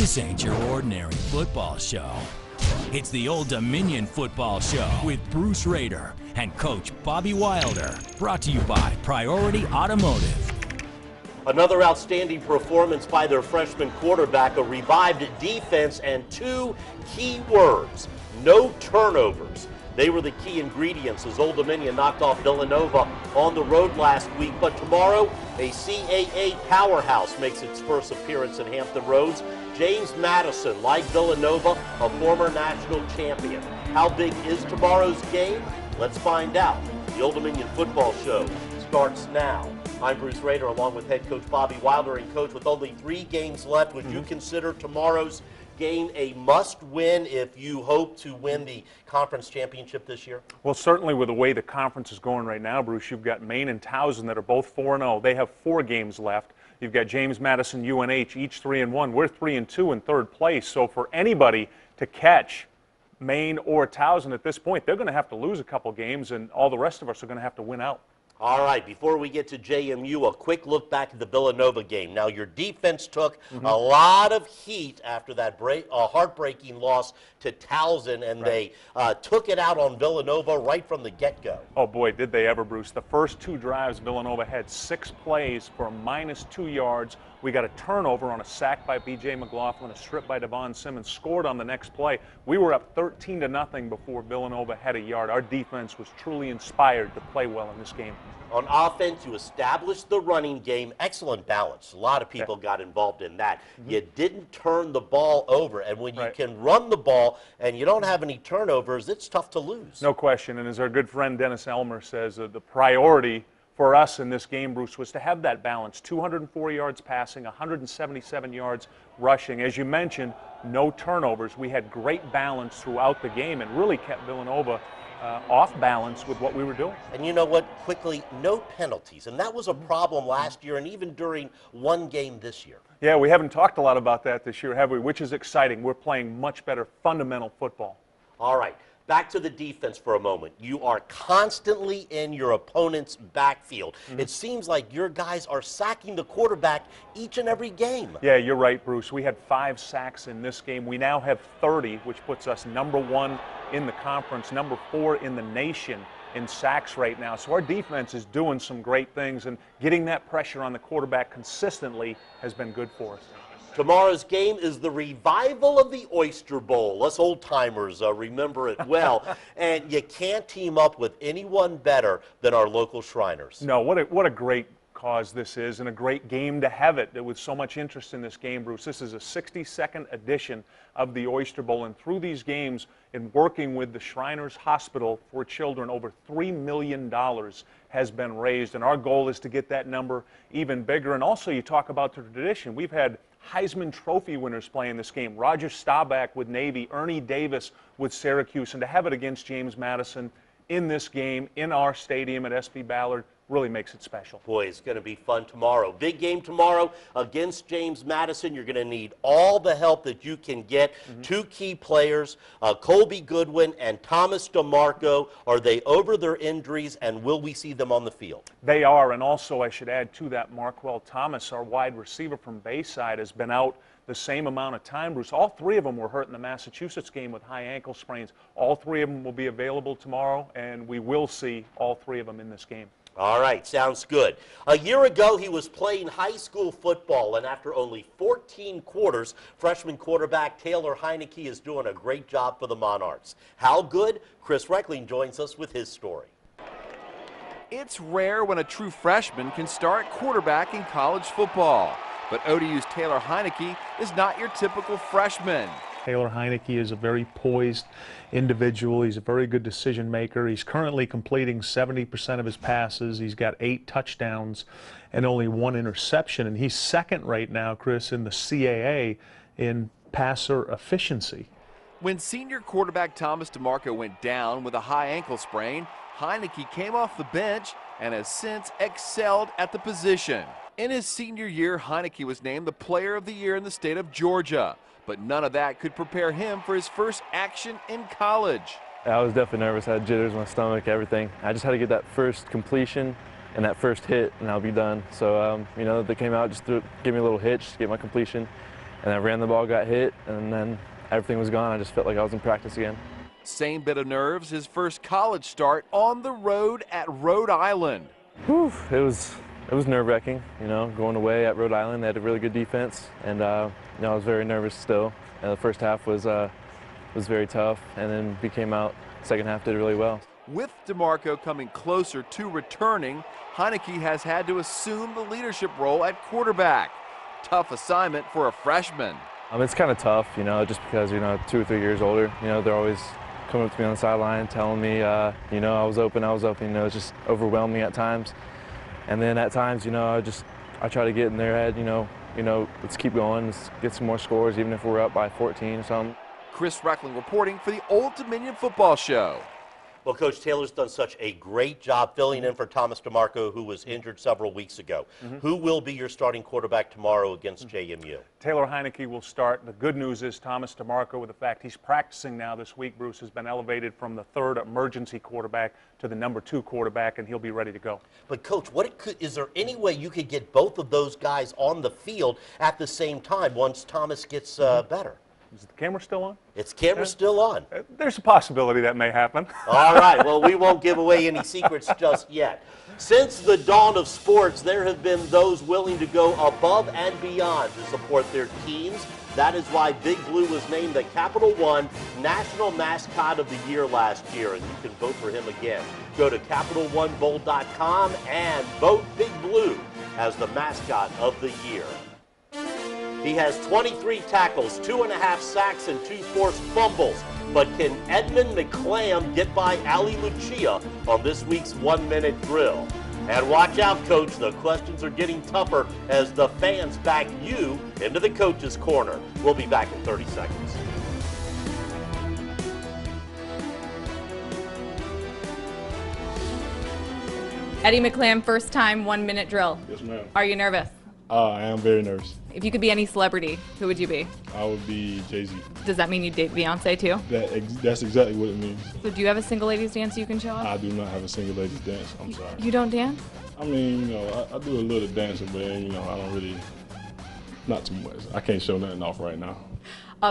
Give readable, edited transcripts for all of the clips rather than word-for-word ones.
This ain't your ordinary football show. It's the Old Dominion Football Show with Bruce Rader and Coach Bobby Wilder. Brought to you by Priority Automotive. Another outstanding performance by their freshman quarterback, a revived defense, and two key words: no turnovers. They were the key ingredients as Old Dominion knocked off Villanova on the road last week. But tomorrow, a CAA powerhouse makes its first appearance in Hampton Roads. James Madison, like Villanova, a former national champion. How big is tomorrow's game? Let's find out. The Old Dominion Football Show starts now. I'm Bruce Rader along with head coach Bobby Wilder. And coach, with only 3 games left, would you consider tomorrow's game a must-win if you hope to win the conference championship this year? Well, certainly with the way the conference is going right now, Bruce, you've got Maine and Towson that are both 4-0. They have 4 games left. You've got James Madison, UNH, each 3-1. We're 3-2 in third place. So for anybody to catch Maine or Towson at this point, they're going to have to lose a couple games, and all the rest of us are going to have to win out. All right, before we get to JMU, a quick look back at the Villanova game. Now, your defense took a lot of heat after that heartbreaking loss to Towson, and they took it out on Villanova right from the get-go. Oh, boy, did they ever, Bruce. The first 2 drives, Villanova had 6 plays for -2 yards. We got a turnover on a sack by B.J. McLaughlin, a strip by Devon Simmons, scored on the next play. We were up 13-0 before Villanova had a yard. Our defense was truly inspired to play well in this game. On offense, you established the running game, excellent balance. A lot of people got involved in that. You didn't turn the ball over, and when you can run the ball and you don't have any turnovers, it's tough to lose. No question, and as our good friend Dennis Elmer says, the priority for us in this game, Bruce, was to have that balance. 204 yards passing, 177 yards rushing. As you mentioned, no turnovers. We had great balance throughout the game and really kept Villanova off balance with what we were doing. And you know what, quickly, no penalties. And that was a problem last year and even during one game this year. Yeah, we haven't talked a lot about that this year, have we? Which is exciting. We're playing much better fundamental football. All right. Back to the defense for a moment. You are constantly in your opponent's backfield. It seems like your guys are sacking the quarterback each and every game. Yeah, you're right, Bruce. We had 5 sacks in this game. We now have 30, which puts us #1 in the conference, #4 in the nation in sacks right now. So our defense is doing some great things, and getting that pressure on the quarterback consistently has been good for us. Tomorrow's game is the revival of the Oyster Bowl. Us old-timers remember it well. And you can't team up with anyone better than our local Shriners. No, what a great cause this is, and a great game to have it with so much interest in this game, Bruce. This is a 62nd edition of the Oyster Bowl, and through these games, in working with the Shriners Hospital for Children, over $3 million has been raised, and our goal is to get that number even bigger. And also, you talk about the tradition. We've had Heisman Trophy winners playing this game. Roger Staubach with Navy, Ernie Davis with Syracuse, and to have it against James Madison in this game, in our stadium at SB Ballard, really makes it special. Boy, it's going to be fun tomorrow. Big game tomorrow against James Madison. You're going to need all the help that you can get. 2 key players, Colby Goodwin and Thomas DeMarco. Are they over their injuries, and will we see them on the field? They are, and also I should add to that, Marquell Thomas, our wide receiver from Bayside, has been out the same amount of time, Bruce. All 3 of them were hurt in the Massachusetts game with high ankle sprains. All 3 of them will be available tomorrow, and we will see all 3 of them in this game. All right, sounds good. A year ago, he was playing high school football, and after only 14 quarters, freshman quarterback Taylor Heineke is doing a great job for the Monarchs. How good? Chris Reckling joins us with his story. It's rare when a true freshman can start quarterback in college football, but ODU's Taylor Heineke is not your typical freshman. Taylor Heineke is a very poised individual. He's a very good decision maker. He's currently completing 70% of his passes. He's got 8 touchdowns and only 1 interception. And he's second right now, Chris, in the CAA in passer efficiency. When senior quarterback Thomas DeMarco went down with a high ankle sprain, Heineke came off the bench and has since excelled at the position. In his senior year, Heineke was named the Player of the Year in the state of Georgia. But none of that could prepare him for his first action in college. I was definitely nervous. I had jitters in my stomach, everything. I just had to get that first completion and that first hit, and I'll be done. So, you know, they came out, just gave me a little hitch to get my completion. and I ran the ball, got hit, and then everything was gone. I just felt like I was in practice again. Same bit of nerves, his first college start on the road at Rhode Island. Whew, it was nerve-wracking, you know, going away at Rhode Island. They had a really good defense, and I was very nervous still. The first half was very tough, and then we came out. Second half did really well. With DeMarco coming closer to returning, Heineke has had to assume the leadership role at quarterback. Tough assignment for a freshman. It's kind of tough, you know, just because, 2 or 3 years older. You know, they're always coming up to me on the sideline, telling me, I was open. It's just overwhelming at times. And then at times, I try to get in their head, let's keep going, let's get some more scores, even if we're up by 14 or something. Chris Reckling reporting for the Old Dominion Football Show. Well, Coach Taylor's done such a great job filling in for Thomas DeMarco, who was injured several weeks ago. Who will be your starting quarterback tomorrow against JMU? Taylor Heineke will start. The good news is Thomas DeMarco, with the fact he's practicing now this week, Bruce, has been elevated from the third emergency quarterback to the number 2 quarterback, and he'll be ready to go. But, Coach, is there any way you could get both of those guys on the field at the same time once Thomas gets better? Is the camera still on? Its camera's still on. There's a possibility that may happen. All right, well, we won't give away any secrets just yet. Since the dawn of sports, there have been those willing to go above and beyond to support their teams. That is why Big Blue was named the Capital One National Mascot of the Year last year, and you can vote for him again. Go to CapitalOneBowl.com and vote Big Blue as the mascot of the year. He has 23 tackles, 2.5 sacks, and 2 forced fumbles. But can Edmund McClam get by Ali Lucia on this week's 1-minute drill? And watch out, Coach, the questions are getting tougher as the fans back you into the coach's corner. We'll be back in 30 seconds. Eddie McClam, first time 1-minute drill. Yes, ma'am. Are you nervous? I am very nervous. If you could be any celebrity, who would you be? I would be Jay-Z. Does that mean you date Beyonce too? That's exactly what it means. So do you have a single ladies dance you can show us? I do not have a single ladies dance. I'm sorry. You don't dance? I mean, I do a little dancing, but I don't really, not too much. I can't show nothing off right now.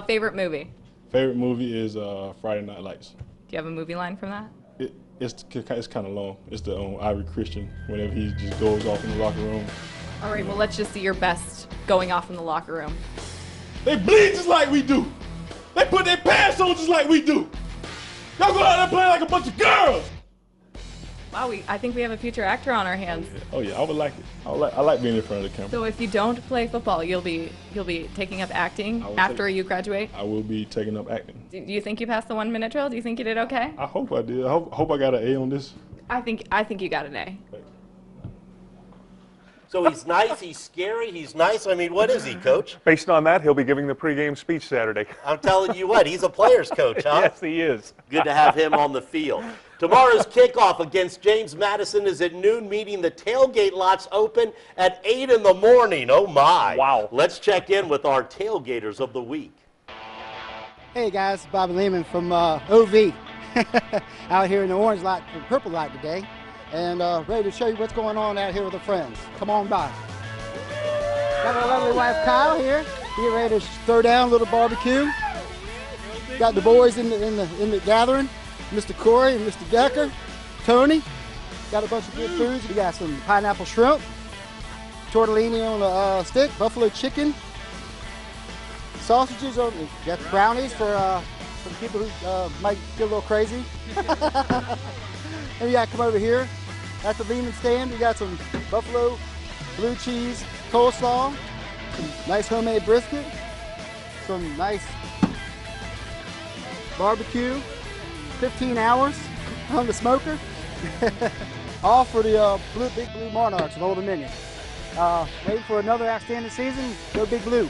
Favorite movie? Favorite movie is Friday Night Lights. Do you have a movie line from that? It's kind of long. It's the Ivory Christian, whenever he just goes off in the locker room. All right, well, let's just see your best going off in the locker room. They bleed just like we do. They put their pants on just like we do. Y'all go out there playing like a bunch of girls. Wow, I think we have a future actor on our hands. Oh yeah, I would like it. I like being in front of the camera. So if you don't play football, you'll be taking up acting after you graduate? I will be taking up acting. Do you think you passed the 1-minute drill? Do you think you did okay? I hope I did. I hope I got an A on this. I think you got an A. So he's nice, he's scary, he's nice. I mean, what is he, Coach? Based on that, he'll be giving the pregame speech Saturday. I'm telling you what, he's a player's coach, huh? Yes, he is. Good to have him on the field. Tomorrow's kickoff against James Madison is at noon, meeting the tailgate lots open at 8 in the morning. Oh, my. Wow. Let's check in with our tailgaters of the week. Hey, guys. Bobby Lehman from OV. Out here in the orange light, the purple light today. And ready to show you what's going on out here with the friends. Come on by. Got our lovely wife Kyle here. Get ready to throw down a little barbecue. Got the boys in the gathering. Mr. Corey and Mr. Decker, Tony. Got a bunch of good foods. We got some pineapple shrimp, tortellini on a stick, buffalo chicken, sausages. Got the brownies for the people who might get a little crazy. And you got to come over here at the Lehman stand. We got some buffalo blue cheese coleslaw, some nice homemade brisket, some nice barbecue, 15 hours on the smoker. All for the Big Blue Monarchs of Old Dominion. Waiting for another outstanding season. Go Big Blue.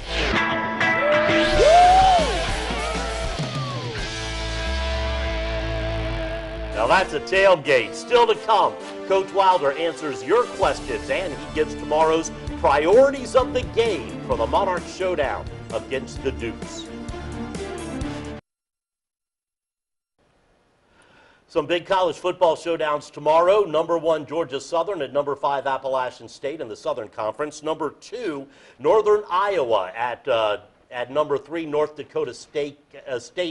Now that's a tailgate. Still to come, Coach Wilder answers your questions, and he gives tomorrow's priorities of the game for the Monarch Showdown against the Dukes. Some big college football showdowns tomorrow. Number 1, Georgia Southern at number 5, Appalachian State in the Southern Conference. Number 2, Northern Iowa at at number 3, North Dakota State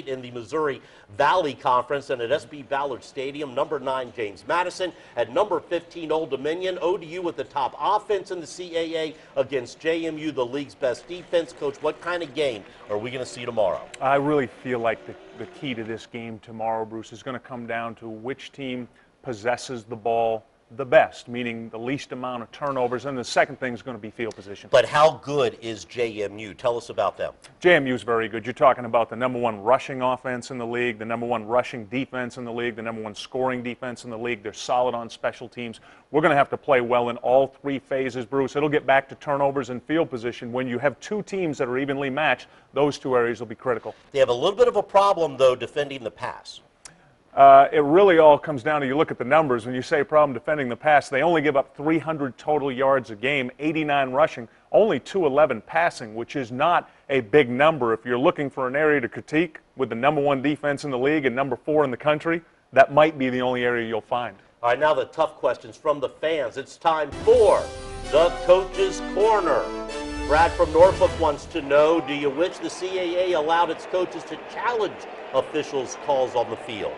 in the Missouri Valley Conference, and at SB Ballard Stadium, number 9, James Madison. At number 15, Old Dominion. ODU with the top offense in the CAA against JMU, the league's best defense. Coach, what kind of game are we going to see tomorrow? I really feel like the key to this game tomorrow, Bruce, is going to come down to which team possesses the ball the best, meaning the least amount of turnovers, and the second thing is going to be field position. But how good is JMU? Tell us about them. JMU is very good. You're talking about the number 1 rushing offense in the league, the number 1 rushing defense in the league, the number 1 scoring defense in the league. They're solid on special teams. We're going to have to play well in all 3 phases, Bruce. It'll get back to turnovers and field position. When you have 2 teams that are evenly matched, those 2 areas will be critical. They have a little bit of a problem, though, defending the pass. It really all comes down to, you look at the numbers, when you say problem defending the pass, they only give up 300 total yards a game, 89 rushing, only 211 passing, which is not a big number. If you're looking for an area to critique with the number 1 defense in the league and number 4 in the country, that might be the only area you'll find. All right, now the tough questions from the fans. It's time for the Coach's Corner. Brad from Norfolk wants to know, do you wish the CAA allowed its coaches to challenge officials' calls on the field?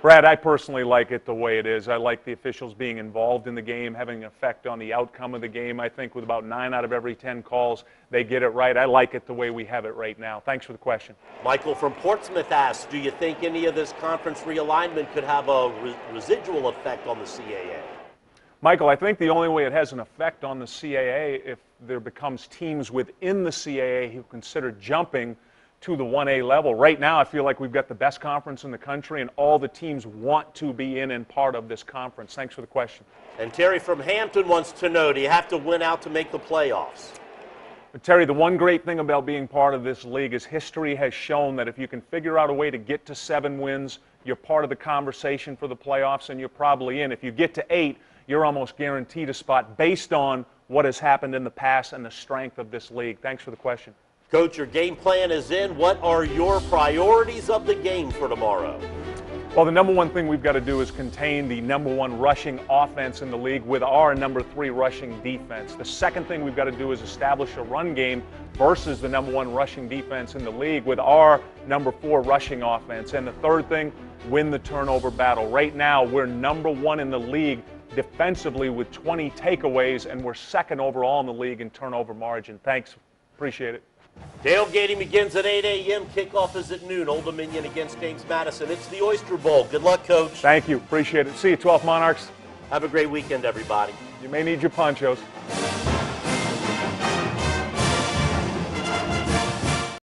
Brad, I personally like it the way it is. I like the officials being involved in the game, having an effect on the outcome of the game. I think with about 9 out of every 10 calls, they get it right. I like it the way we have it right now. Thanks for the question. Michael from Portsmouth asks, do you think any of this conference realignment could have a residual effect on the CAA? Michael, I think the only way it has an effect on the CAA if there becomes teams within the CAA who consider jumping to the 1A level. Right now, I feel like we've got the best conference in the country, and all the teams want to be in and part of this conference. Thanks for the question. And Terry from Hampton wants to know, do you have to win out to make the playoffs? But Terry, the one great thing about being part of this league is history has shown that if you can figure out a way to get to 7 wins, you're part of the conversation for the playoffs, and you're probably in. If you get to 8, you're almost guaranteed a spot based on what has happened in the past and the strength of this league. Thanks for the question. Coach, your game plan is in. What are your priorities of the game for tomorrow? Well, the number 1 thing we've got to do is contain the number 1 rushing offense in the league with our number 3 rushing defense. The second thing we've got to do is establish a run game versus the number 1 rushing defense in the league with our number 4 rushing offense. And the third thing, win the turnover battle. Right now, we're number 1 in the league defensively with 20 takeaways, and we're second overall in the league in turnover margin. Thanks. Appreciate it. Tailgating begins at 8 a.m. Kickoff is at noon. Old Dominion against James Madison. It's the Oyster Bowl. Good luck, Coach. Thank you. Appreciate it. See you, 12th Monarchs. Have a great weekend, everybody. You may need your ponchos.